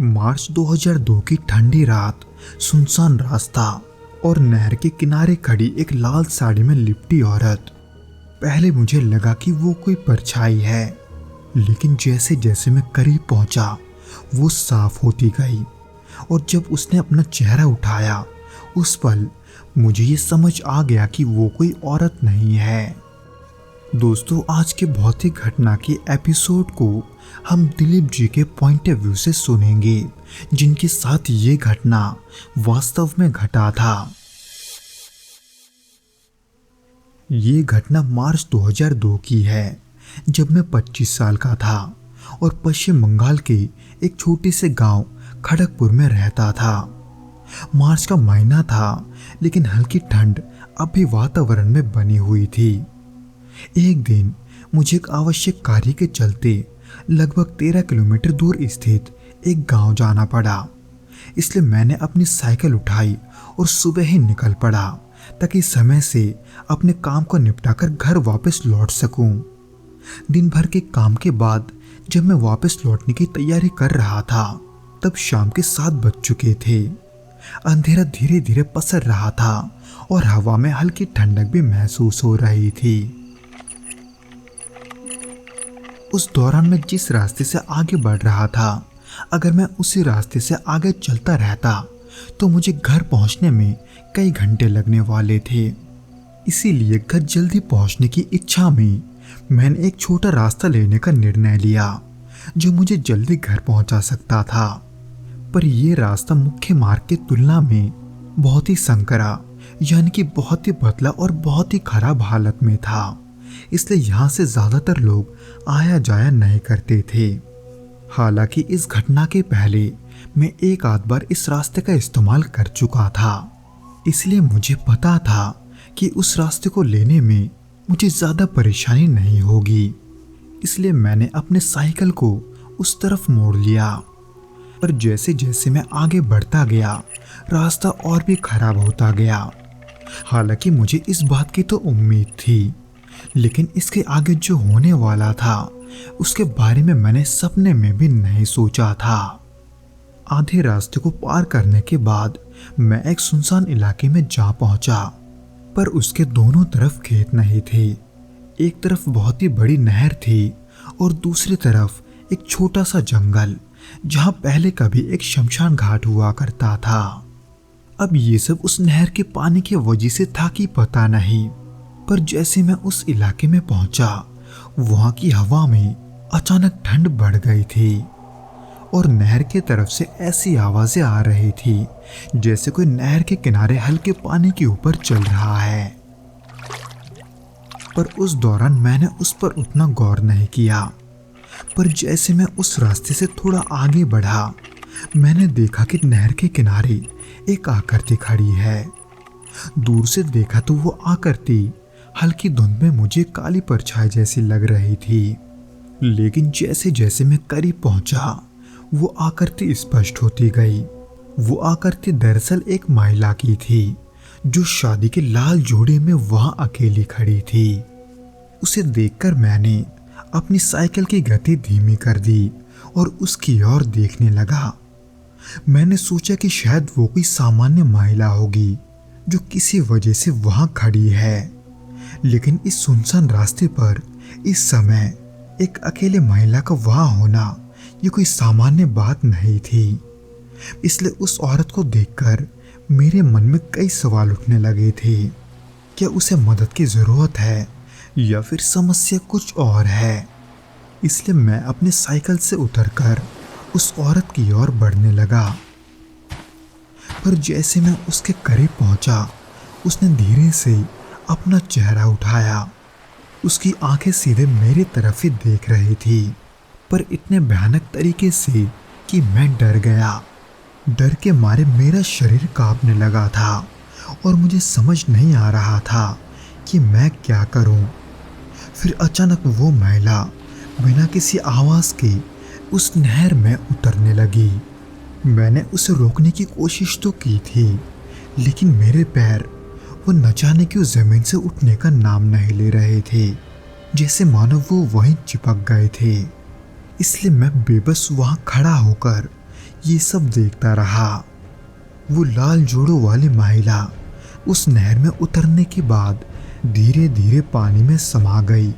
मार्च 2002 की ठंडी रात, सुनसान रास्ता और नहर के किनारे खड़ी एक लाल साड़ी में लिपटी औरत। पहले मुझे लगा कि वो कोई परछाई है, लेकिन जैसे जैसे मैं करीब पहुंचा वो साफ होती गई और जब उसने अपना चेहरा उठाया उस पल मुझे ये समझ आ गया कि वो कोई औरत नहीं है। दोस्तों, आज के भौतिक घटना के एपिसोड को हम दिलीप जी के पॉइंट ऑफ व्यू से सुनेंगे, जिनके साथ ये घटना वास्तव में घटा था। ये घटना मार्च 2002 की है, जब मैं 25 साल का था और पश्चिम बंगाल के एक छोटे से गांव खड़गपुर में रहता था। मार्च का महीना था, लेकिन हल्की ठंड अब भी वातावरण में बनी हुई थी। एक दिन मुझे एक आवश्यक कार्य के चलते लगभग 13 किलोमीटर दूर स्थित एक गांव जाना पड़ा, इसलिए मैंने अपनी साइकिल उठाई और सुबह ही निकल पड़ा ताकि समय से अपने काम को निपटाकर घर वापस लौट सकूं। दिन भर के काम के बाद जब मैं वापस लौटने की तैयारी कर रहा था तब शाम के 7 बज चुके थे। अंधेरा धीरे धीरे पसर रहा था और हवा में हल्की ठंडक भी महसूस हो रही थी। उस दौरान मैं जिस रास्ते से आगे बढ़ रहा था, अगर मैं उसी रास्ते से आगे चलता रहता तो मुझे घर पहुंचने में कई घंटे लगने वाले थे। इसीलिए घर जल्दी पहुंचने की इच्छा में मैंने एक छोटा रास्ता लेने का निर्णय लिया जो मुझे जल्दी घर पहुंचा सकता था। पर यह रास्ता मुख्य मार्ग की तुलना में बहुत ही संकरा, यानी कि बहुत ही पतला और बहुत ही खराब हालत में था, इसलिए यहाँ से ज्यादातर लोग आया जाया नहीं करते थे। हालांकि इस घटना के पहले मैं एक आध बार इस रास्ते का इस्तेमाल कर चुका था, इसलिए मुझे पता था कि उस रास्ते को लेने में मुझे ज्यादा परेशानी नहीं होगी। इसलिए मैंने अपने साइकिल को उस तरफ मोड़ लिया। पर जैसे जैसे मैं आगे बढ़ता गया रास्ता और भी खराब होता गया। हालांकि मुझे इस बात की तो उम्मीद थी, लेकिन इसके आगे जो होने वाला था उसके बारे में मैंने सपने में भी नहीं सोचा था। आधे रास्ते को पार करने के बाद मैं एक सुनसान इलाके में जा पहुंचा, पर उसके दोनों तरफ खेत नहीं थे। एक तरफ बहुत ही बड़ी नहर थी और दूसरी तरफ एक छोटा सा जंगल जहां पहले कभी एक शमशान घाट हुआ करता था। अब ये सब उस नहर के पानी की वजह से था कि पता नहीं, पर जैसे मैं उस इलाके में पहुंचा वहां की हवा में अचानक ठंड बढ़ गई थी और नहर के तरफ से ऐसी आवाजें आ रही थी जैसे कोई नहर के किनारे हल्के पानी के ऊपर चल रहा है। पर उस दौरान मैंने उस पर उतना गौर नहीं किया। पर जैसे मैं उस रास्ते से थोड़ा आगे बढ़ा मैंने देखा कि नहर के किनारे एक आकृति खड़ी है। दूर से देखा तो वो आकृति हल्की धुंध में मुझे काली परछाई जैसी लग रही थी, लेकिन जैसे जैसे मैं करीब पहुंचा वो आकृति स्पष्ट होती गई। वो आकृति दरअसल एक महिला की थी जो शादी के लाल जोड़े में वहां अकेली खड़ी थी। उसे देखकर मैंने अपनी साइकिल की गति धीमी कर दी और उसकी ओर देखने लगा। मैंने सोचा कि शायद वो कोई सामान्य महिला होगी जो किसी वजह से वहां खड़ी है, लेकिन इस सुनसान रास्ते पर इस समय एक अकेले महिला का वहां होना ये कोई सामान्य बात नहीं थी। इसलिए उस औरत को देखकर मेरे मन में कई सवाल उठने लगे थे। क्या उसे मदद की जरूरत है या फिर समस्या कुछ और है? इसलिए मैं अपने साइकिल से उतरकर उस औरत की ओर बढ़ने लगा। पर जैसे मैं उसके करीब पहुंचा उसने धीरे से अपना चेहरा उठाया। उसकी आंखें सीधे मेरी तरफ ही देख रही थी, पर इतने भयानक तरीके से कि मैं डर गया। डर के मारे मेरा शरीर कांपने लगा था और मुझे समझ नहीं आ रहा था कि मैं क्या करूं। फिर अचानक वो महिला बिना किसी आवाज के उस नहर में उतरने लगी। मैंने उसे रोकने की कोशिश तो की थी, लेकिन मेरे पैर वो न जाने क्यों जमीन से उठने का नाम नहीं ले रहे थे, जैसे मानो वो वहीं चिपक गए थे। इसलिए मैं बेबस वहां खड़ा होकर ये सब देखता रहा। वो लाल जोड़ों वाली महिला उस नहर में उतरने के बाद धीरे धीरे पानी में समा गई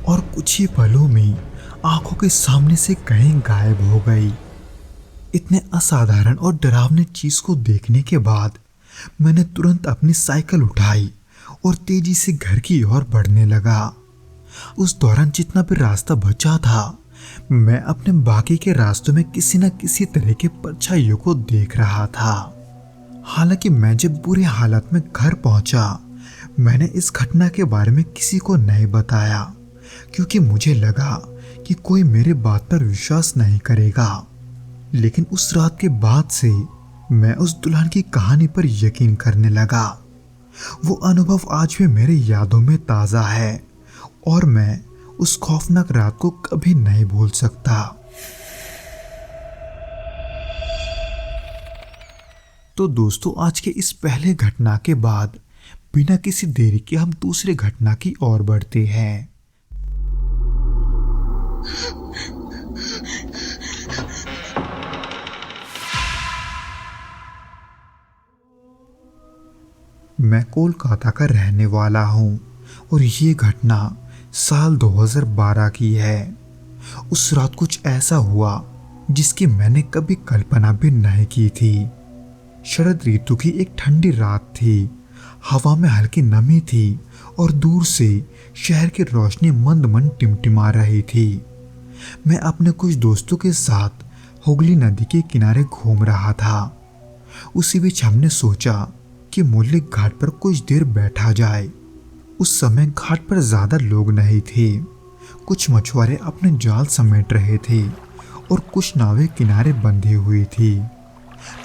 और कुछ ही पलों में आंखों के सामने से कहीं गायब हो गई। इतने असाधारण और डरावनी चीज को देखने के बाद मैंने तुरंत अपनी साइकिल उठाई और तेजी से घर की ओर बढ़ने लगा। उस दौरान जितना भी रास्ता बचा था, मैं अपने बाकी के रास्तों में किसी न किसी तरह के परछाइयों को देख रहा था। हालांकि मैं जब बुरे हालत में घर पहुंचा, मैंने इस घटना के बारे में किसी को नहीं बताया, क्योंकि मुझे लगा कि कोई मेरे बात पर विश्वास नहीं करेगा। लेकिन उस रात के बाद से मैं उस दुल्हन की कहानी पर यकीन करने लगा। वो अनुभव आज भी मेरी यादों में ताज़ा है और मैं उस खौफनाक रात को कभी नहीं भूल सकता। तो दोस्तों, आज के इस पहले घटना के बाद बिना किसी देरी के हम दूसरे घटना की ओर बढ़ते हैं। मैं कोलकाता का रहने वाला हूं और ये घटना साल 2012 की है। उस रात कुछ ऐसा हुआ जिसकी मैंने कभी कल्पना भी नहीं की थी। शरद ऋतु की एक ठंडी रात थी। हवा में हल्की नमी थी और दूर से शहर की रोशनी मंद मंद टिमटिमा रही थी। मैं अपने कुछ दोस्तों के साथ हुगली नदी के किनारे घूम रहा था। उसी बीच हमने सोचा कि मुल्लिक घाट पर कुछ देर बैठा जाए। उस समय घाट पर ज्यादा लोग नहीं थे। कुछ मछुआरे अपने जाल समेट रहे थे और कुछ नावें किनारे बंधी हुई थी।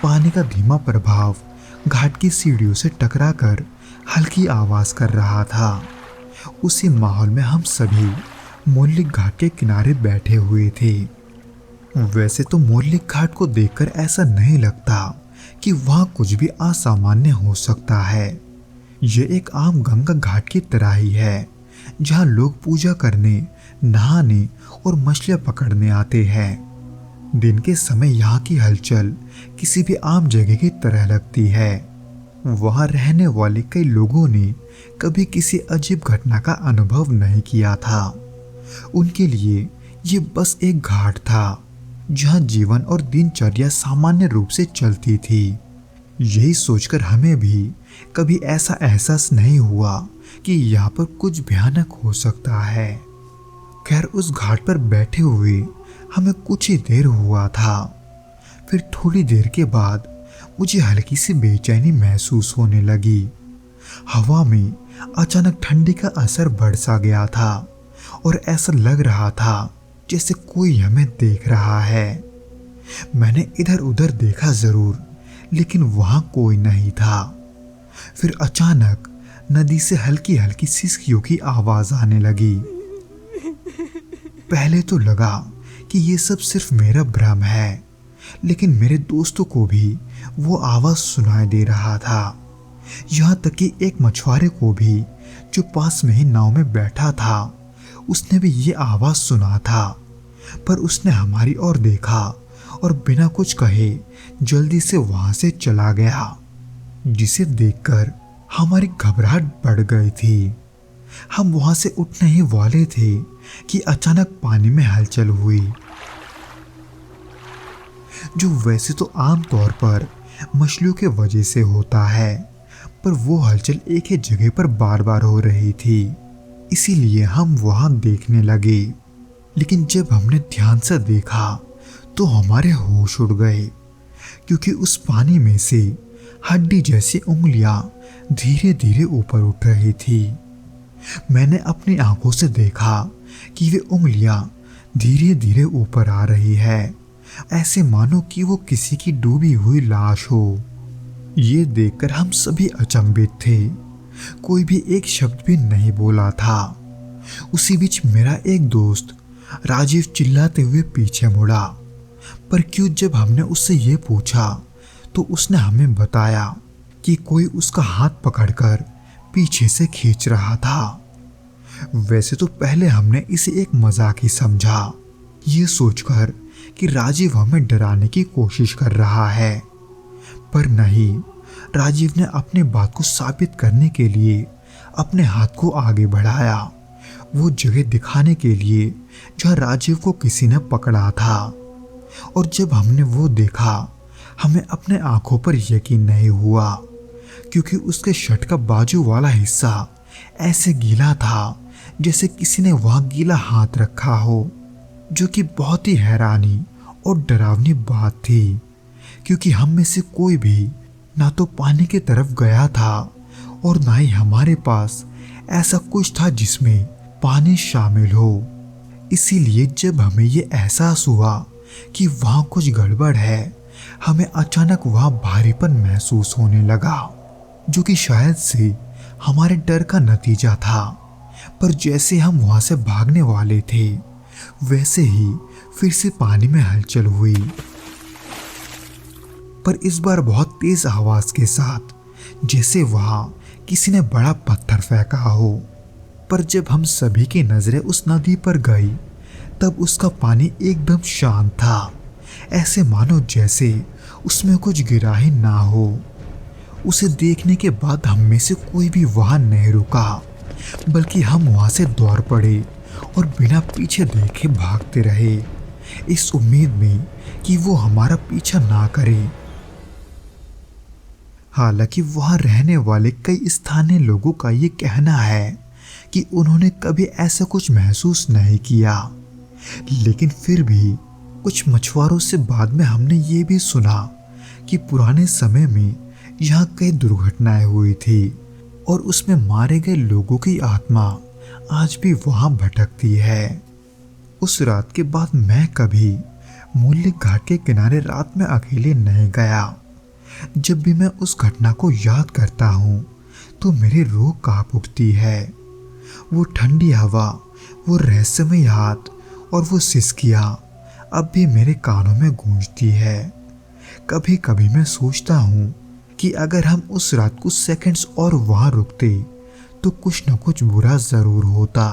पानी का धीमा प्रभाव घाट की सीढ़ियों से टकराकर हल्की आवाज कर रहा था। उसी माहौल में हम सभी मुल्लिक घाट के किनारे बैठे हुए थे। वैसे तो मुल्लिक घाट को देखकर ऐसा नहीं लगता कि वहां कुछ भी असामान्य हो सकता है। यह एक आम गंगा घाट की तरह ही है, जहां लोग पूजा करने, नहाने और मछलियां पकड़ने आते हैं। दिन के समय यहाँ की हलचल किसी भी आम जगह की तरह लगती है। वहां रहने वाले कई लोगों ने कभी किसी अजीब घटना का अनुभव नहीं किया था। उनके लिए ये बस एक घाट था जहां जीवन और दिनचर्या सामान्य रूप से चलती थी। यही सोचकर हमें भी कभी ऐसा एहसास नहीं हुआ कि यहाँ पर कुछ भयानक हो सकता है। खैर, उस घाट पर बैठे हुए हमें कुछ ही देर हुआ था। फिर थोड़ी देर के बाद मुझे हल्की सी बेचैनी महसूस होने लगी। हवा में अचानक ठंडी का असर बढ़ सा गया था और ऐसा लग रहा था जैसे कोई हमें देख रहा है। मैंने इधर उधर देखा जरूर, लेकिन वहां कोई नहीं था। फिर अचानक नदी से हल्की हल्की सिसकियों की आवाज आने लगी। पहले तो लगा कि ये सब सिर्फ मेरा भ्रम है, लेकिन मेरे दोस्तों को भी वो आवाज सुनाई दे रहा था। यहाँ तक कि एक मछुआरे को भी, जो पास में ही नाव में बैठा था, उसने भी ये आवाज सुना था। पर उसने हमारी ओर देखा और बिना कुछ कहे जल्दी से वहां से चला गया, जिसे देखकर हमारी घबराहट बढ़ गई थी। हम वहां से उठने ही वाले थे कि अचानक पानी में हलचल हुई, जो वैसे तो आम तौर पर मछलियों के वजह से होता है, पर वो हलचल एक ही जगह पर बार बार हो रही थी। इसीलिए हम वहां देखने लगे। लेकिन जब हमने ध्यान से देखा तो हमारे होश उड़ गए, क्योंकि उस पानी में से हड्डी जैसी उंगलियां धीरे धीरे ऊपर उठ रही थी। मैंने अपनी आंखों से देखा कि वे उंगलियां धीरे धीरे ऊपर आ रही है, ऐसे मानो कि वो किसी की डूबी हुई लाश हो। ये देखकर हम सभी अचंभित थे। कोई भी एक शब्द भी नहीं बोला था। उसी बीच मेरा एक दोस्त राजीव चिल्लाते हुए पीछे मुड़ा, पर क्यों जब हमने उससे ये पूछा तो उसने हमें बताया कि कोई उसका हाथ पकड़कर पीछे से खींच रहा था। वैसे तो पहले हमने इसे एक मजाक ही समझा, ये सोचकर कि राजीव हमें डराने की कोशिश कर रहा है। पर नहीं, राजीव ने अपनी बात को साबित करने के लिए अपने हाथ को आगे बढ़ाया, वो जगह दिखाने के लिए जहाँ राजीव को किसी ने पकड़ा था। और जब हमने वो देखा, हमें अपने आंखों पर यकीन नहीं हुआ, क्योंकि उसके शर्ट का बाजू वाला हिस्सा ऐसे गीला था जैसे किसी ने वहां गीला हाथ रखा हो, जो कि बहुत ही हैरानी और डरावनी बात थी, क्योंकि हम में से कोई भी ना तो पानी की तरफ गया था और ना ही हमारे पास ऐसा कुछ था जिसमें पानी शामिल हो। इसीलिए जब हमें ये एहसास हुआ कि वहाँ कुछ गड़बड़ है, हमें अचानक वहाँ भारीपन महसूस होने लगा, जो कि शायद से हमारे डर का नतीजा था। पर जैसे हम वहाँ से भागने वाले थे, वैसे ही फिर से पानी में हलचल हुई, पर इस बार बहुत तेज आवाज के साथ, जैसे वहां किसी ने बड़ा पत्थर फेंका हो। पर जब हम सभी की नजरें उस नदी पर गई, तब उसका पानी एकदम शांत था, ऐसे मानो जैसे उसमें कुछ गिरा ही ना हो। उसे देखने के बाद हम में से कोई भी वहां नहीं रुका, बल्कि हम वहां से दौड़ पड़े और बिना पीछे देखे भागते रहे, इस उम्मीद में कि वो हमारा पीछा ना करे। हालांकि वहां रहने वाले कई स्थानीय लोगों का ये कहना है कि उन्होंने कभी ऐसा कुछ महसूस नहीं किया, लेकिन फिर भी कुछ मछुआरों से बाद में हमने ये भी सुना कि पुराने समय में यहाँ कई दुर्घटनाएं हुई थी और उसमें मारे गए लोगों की आत्मा आज भी वहां भटकती है। उस रात के बाद मैं कभी मूल्य घाट के किनारे रात में अकेले नहीं गया। जब भी मैं उस घटना को याद करता हूँ तो मेरी रूह कांप उठती है। वो ठंडी हवा, वो रहस्यमय हाथ और वो सिसकियाँ अब भी मेरे कानों में गूंजती है। कभी कभी मैं सोचता हूँ कि अगर हम उस रात कुछ सेकंड्स और वहाँ रुकते तो कुछ न कुछ बुरा जरूर होता।